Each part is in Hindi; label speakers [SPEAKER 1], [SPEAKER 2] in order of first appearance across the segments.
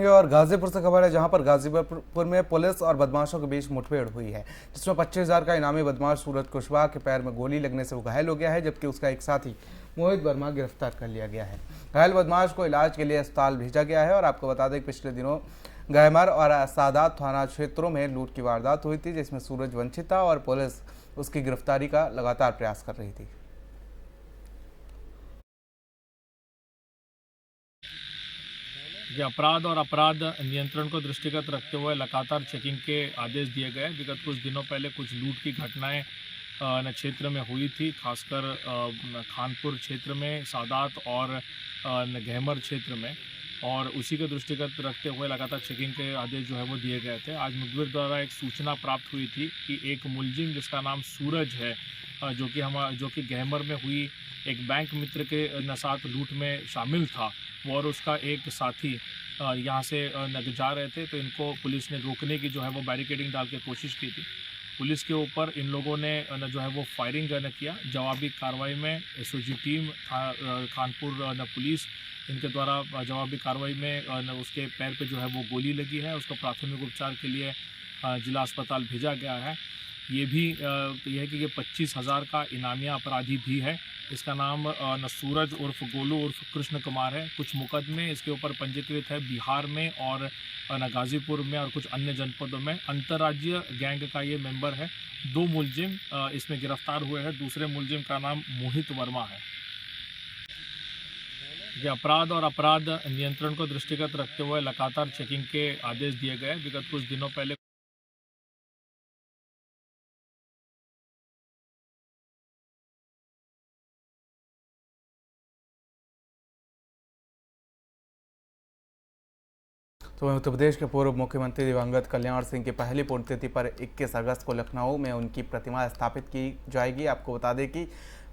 [SPEAKER 1] और गाजीपुर से खबर है, जहां पर गाजीपुर में पुलिस और बदमाशों के बीच मुठभेड़ हुई है, जिसमें 25,000 का इनामी बदमाश सूरज कुशवाहा के पैर में गोली लगने से वो घायल हो गया है, जबकि उसका एक साथी मोहित वर्मा गिरफ्तार कर लिया गया है। घायल बदमाश को इलाज के लिए अस्पताल भेजा गया है। और आपको बता दें कि पिछले दिनों गहमर और सादात थाना क्षेत्रों में लूट की वारदात हुई थी, जिसमें सूरज वंचित था और पुलिस उसकी गिरफ्तारी का लगातार प्रयास कर रही थी।
[SPEAKER 2] अपराध और अपराध नियंत्रण को दृष्टिगत रखते हुए लगातार चेकिंग के आदेश दिए गए। विगत कुछ दिनों पहले कुछ लूट की घटनाएं क्षेत्र में हुई थी, खासकर खानपुर क्षेत्र में, सादात और गहमर क्षेत्र में, और उसी के दृष्टिगत रखते हुए लगातार चेकिंग के आदेश जो है वो दिए गए थे। आज मुखबिर द्वारा एक सूचना प्राप्त हुई थी कि एक मुलजिम जिसका नाम सूरज है, जो कि गहमर में हुई एक बैंक मित्र के साथ लूट में शामिल था, वो और उसका एक साथी यहाँ से जा रहे थे, तो इनको पुलिस ने रोकने की जो है वो बैरिकेडिंग डाल के कोशिश की थी। पुलिस के ऊपर इन लोगों ने जो है वो फायरिंग किया। जवाबी कार्रवाई में एसओजी टीम, खानपुर पुलिस, इनके द्वारा जवाबी कार्रवाई में उसके पैर पे जो है वो गोली लगी है। उसको प्राथमिक उपचार के लिए जिला अस्पताल भेजा गया है। ये है कि ये 25,000 का इनामिया अपराधी भी है। इसका नाम सूरज उर्फ गोलू उर्फ कृष्ण कुमार है। कुछ मुकदमे इसके ऊपर पंजीकृत है बिहार में और गाजीपुर में और कुछ अन्य जनपदों में। अंतर्राज्यीय गैंग का ये मेंबर है। 2 मुलजिम इसमें गिरफ्तार हुए हैं। दूसरे मुलजिम का नाम मोहित वर्मा है। ये अपराध और अपराध नियंत्रण को दृष्टिगत रखते हुए लगातार चेकिंग के आदेश दिए गए। विगत कुछ दिनों पहले
[SPEAKER 1] तो उत्तर प्रदेश के पूर्व मुख्यमंत्री दिवंगत कल्याण सिंह की पहली पुण्यतिथि पर 21 अगस्त को लखनऊ में उनकी प्रतिमा स्थापित की जाएगी। आपको बता दें कि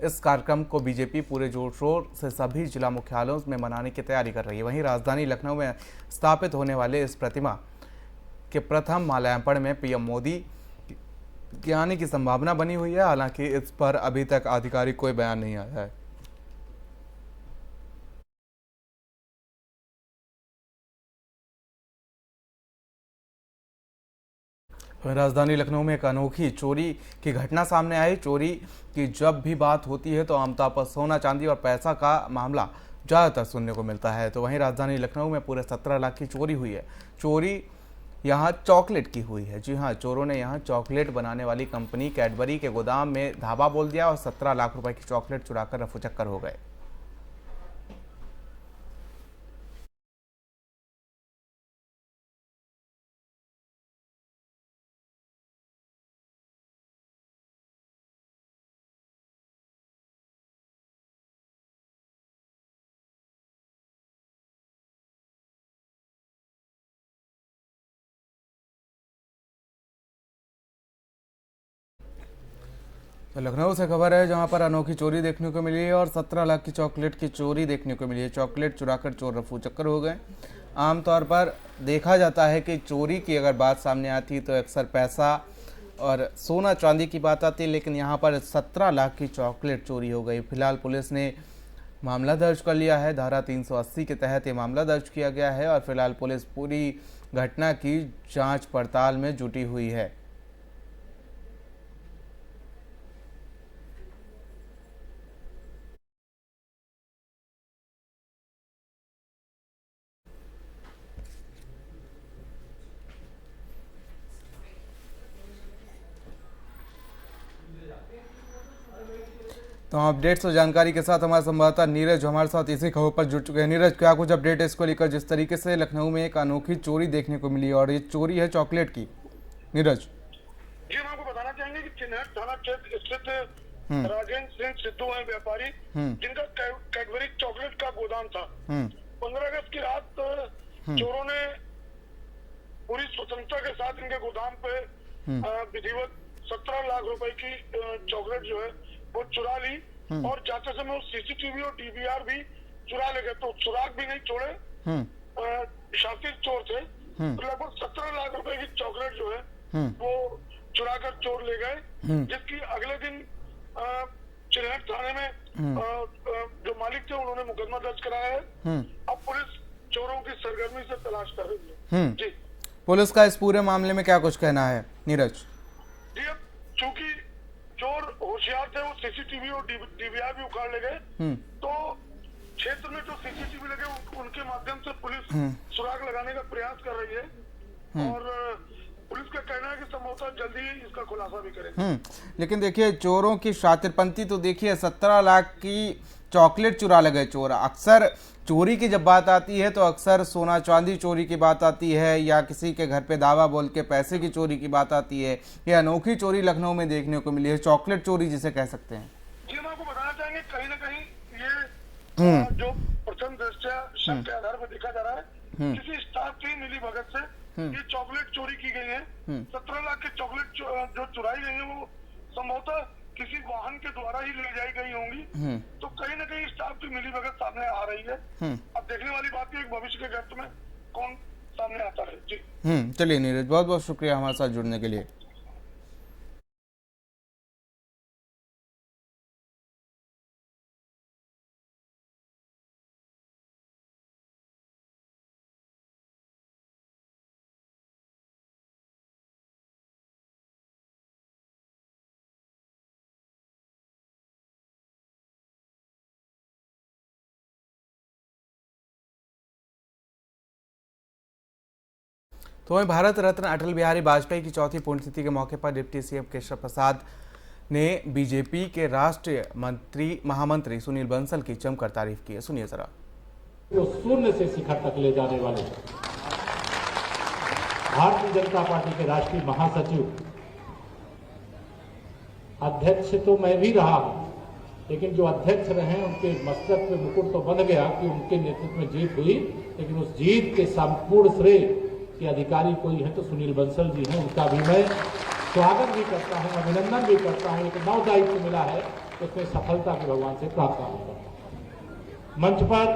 [SPEAKER 1] इस कार्यक्रम को बीजेपी पूरे जोर शोर से सभी जिला मुख्यालयों में मनाने की तैयारी कर रही है। वहीं राजधानी लखनऊ में स्थापित होने वाले इस प्रतिमा के प्रथम माल्यार्पण में पीएम मोदी के आने की संभावना बनी हुई है। हालांकि इस पर अभी तक आधिकारिक कोई बयान नहीं आया है। राजधानी लखनऊ में एक अनोखी चोरी की घटना सामने आई। चोरी की जब भी बात होती है तो आमतौर पर सोना, चांदी और पैसा का मामला ज़्यादातर सुनने को मिलता है। तो वहीं राजधानी लखनऊ में पूरे 17 लाख की चोरी हुई है। चोरी यहाँ चॉकलेट की हुई है। जी हाँ, चोरों ने यहाँ चॉकलेट बनाने वाली कंपनी कैडबरी के गोदाम में धावा बोल दिया और 17 लाख रुपए की चॉकलेट चुराकर रफूचक्कर हो गए। तो लखनऊ से खबर है, जहां पर अनोखी चोरी देखने को मिली है और 17 लाख की चॉकलेट की चोरी देखने को मिली है। चॉकलेट चुराकर चोर रफू चक्कर हो गए। आमतौर पर देखा जाता है कि चोरी की अगर बात सामने आती तो अक्सर पैसा और सोना चांदी की बात आती है, लेकिन यहाँ पर 17 लाख की चॉकलेट चोरी हो गई। फिलहाल पुलिस ने मामला दर्ज कर लिया है। धारा 380 के तहत ये मामला दर्ज किया गया है और फिलहाल पुलिस पूरी घटना की जाँच पड़ताल में जुटी हुई है। तो अपडेट्स और जानकारी के साथ हमारे संवाददाता नीरज हमारे साथ इसी खबर पर जुड़ चुके हैं। नीरज, क्या कुछ अपडेट है इसको लेकर, जिस तरीके से लखनऊ में एक अनोखी चोरी देखने को मिली और ये चोरी है चॉकलेट की? नीरज
[SPEAKER 3] जी, हम आपको बताना चाहेंगे कि चिन्हट थाना क्षेत्र स्थित राजेंद्र सिंह सिद्धू हैं व्यापारी, जिनका कैडबरी चॉकलेट का गोदाम था। 15 अगस्त की रात चोरों ने पूरी स्वतंत्रता के साथ इनके गोदाम पे विधिवत 17 लाख रुपए की चॉकलेट जो है वो चुरा ली और जाते समय सीसीटीवी और डीवीआर भी चुरा ले गए। तो सुराग भी नहीं छोड़े। शातिर चोर थे। तो लगभग 17 लाख रुपए की चॉकलेट जो है वो चुरा कर चोर ले गए, जिसकी अगले दिन चिन्हट थाने में जो मालिक थे उन्होंने मुकदमा दर्ज कराया है। अब पुलिस चोरों की सरगर्मी से तलाश कर रही है। जी
[SPEAKER 1] पुलिस का इस पूरे मामले में क्या कुछ कहना है नीरज?
[SPEAKER 3] जी, अब चूंकि चोर होशियार थे, वो सीसीटीवी और डीवीआर भी उखाड़ ले गए, तो क्षेत्र में जो सीसीटीवी लगे उनके माध्यम से पुलिस सुराग लगाने का प्रयास कर रही है और पुलिस का कहना है कि संभवतः जल्दी ही इसका खुलासा भी करेंगे।
[SPEAKER 1] लेकिन देखिए चोरों की शातिरपंती तो देखिए, 17 लाख की चॉकलेट चुरा ले गए चोर। अक्सर चोरी की जब बात आती है तो अक्सर सोना चांदी चोरी की बात आती है या किसी के घर पे दावा बोल के पैसे की चोरी की बात आती है। ये अनोखी चोरी लखनऊ में देखने को मिली है, चॉकलेट चोरी जिसे कह सकते हैं।
[SPEAKER 3] जी हम आपको बताना चाहेंगे कहीं ना कहीं ये जो प्रथम दृष्टया शक के आधार पर देखा जा रहा है किसी स्टाफ की मिली भगत से ये चॉकलेट चोरी की गई है। 17 लाख की चॉकलेट जो चुराई गई है वो संभवतः किसी वाहन के द्वारा ही ले जाई गई होंगी। तो कहीं ना कहीं स्टाफ की मिली भगत सामने आ रही है। अब देखने वाली बात है भविष्य के गर्त में कौन सामने आता है। जी
[SPEAKER 1] चलिए नीरज, बहुत बहुत शुक्रिया हमारे साथ जुड़ने के लिए। तो वहीं भारत रत्न अटल बिहारी वाजपेयी की चौथी पुण्यतिथि के मौके पर डिप्टी सीएम केशव प्रसाद ने बीजेपी के राष्ट्रीय महामंत्री सुनील बंसल की जमकर तारीफ की है। सुनिए जरा।
[SPEAKER 4] तो शून्य से शिखर तक ले जाने वाले भारतीय जनता पार्टी के राष्ट्रीय महासचिव, अध्यक्ष तो मैं भी रहा हूं, लेकिन जो अध्यक्ष रहे उनके मस्तक पे मुकुट तो बन गया कि उनके नेतृत्व में जीत हुई, लेकिन उस जीत के संपूर्ण श्रेय के अधिकारी कोई है तो सुनील बंसल जी हैं। उनका भी मैं स्वागत भी करता हूं, अभिनंदन भी करता हूं। एक नव दायित्व मिला है उसमें सफलता के भगवान से प्रार्थना करता हूं। मंच पर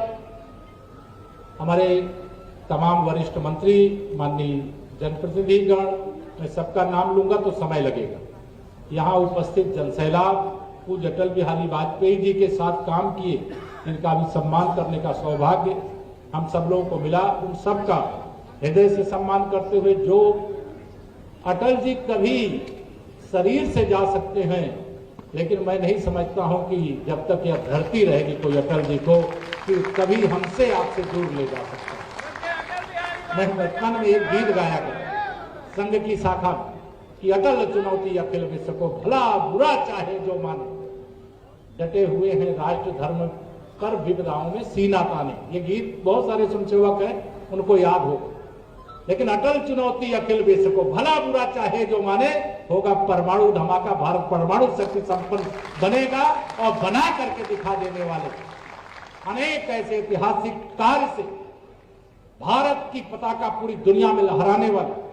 [SPEAKER 4] हमारे तमाम वरिष्ठ मंत्री, माननीय जनप्रतिनिधिगण, मैं सबका नाम लूंगा तो समय लगेगा। यहाँ उपस्थित जनसैलाब, पूज्य अटल बिहारी वाजपेयी जी के साथ काम किए, इनका भी सम्मान करने का सौभाग्य हम सब लोगों को मिला। उन सबका हृदय से सम्मान करते हुए, जो अटल जी कभी शरीर से जा सकते हैं, लेकिन मैं नहीं समझता हूं कि जब तक यह धरती रहेगी कोई अटल जी को कि कभी हमसे आपसे दूर ले जा सकता। मैं बचपन में एक गीत गाया गया संघ की शाखा कि अटल चुनौती अखिल विश्व को, भला बुरा चाहे जो माने, डटे हुए हैं राष्ट्र धर्म पर विपदाओं में सीना ताने। ये गीत बहुत सारे स्वयंसेवक हैं, उनको याद हो। लेकिन अटल चुनौती अखिल विश्व को, भला बुरा चाहे जो माने, होगा परमाणु धमाका, भारत परमाणु शक्ति संपन्न बनेगा और बना करके दिखा देने वाले अनेक ऐसे ऐतिहासिक कार्य से भारत की पताका पूरी दुनिया में लहराने वाले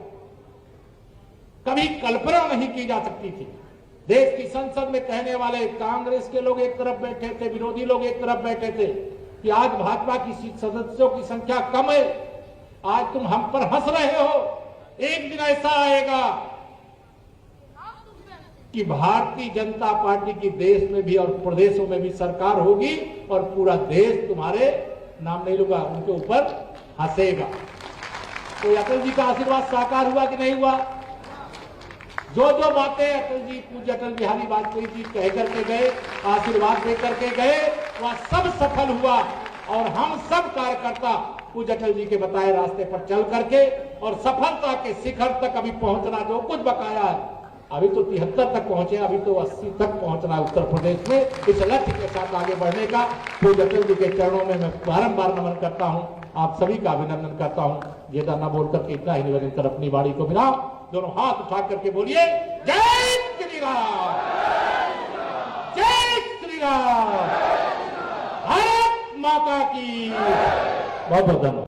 [SPEAKER 4] कभी कल्पना नहीं की जा सकती थी। देश की संसद में कहने वाले कांग्रेस के लोग एक तरफ बैठे थे, विरोधी लोग एक तरफ बैठे थे कि आज भाजपा की सदस्यों की संख्या कम है, आज तुम हम पर हंस रहे हो। एक दिन ऐसा आएगा कि भारतीय जनता पार्टी की देश में भी और प्रदेशों में भी सरकार होगी और पूरा देश, तुम्हारे नाम नहीं लूंगा, उनके ऊपर हंसेगा। तो अटल जी का आशीर्वाद साकार हुआ कि नहीं हुआ? जो जो बातें अटल जी, पूज्य अटल बिहारी वाजपेयी जी कह करके गए, आशीर्वाद दे करके गए, वह सब सफल हुआ। और हम सब कार्यकर्ता पूज्य अटल जी के बताए रास्ते पर चल करके और सफलता के शिखर तक अभी पहुंचना, जो कुछ बकाया है, अभी तो 73 तक पहुंचे, अभी तो 80 तक पहुंचना है उत्तर प्रदेश में। इस लक्ष्य के साथ आगे बढ़ने का पूज्य अटल जी के चरणों में मैं बारंबार नमन करता हूं, आप सभी का अभिनंदन करता हूं। ज्यादा न बोल करके इतना ही निवेदन कर अपनी वाणी को विराम। दोनों हाथ उठा करके बोलिए जय श्री राम, जय श्री राम, भारत माता की। बहुत बहुत धन्यवाद।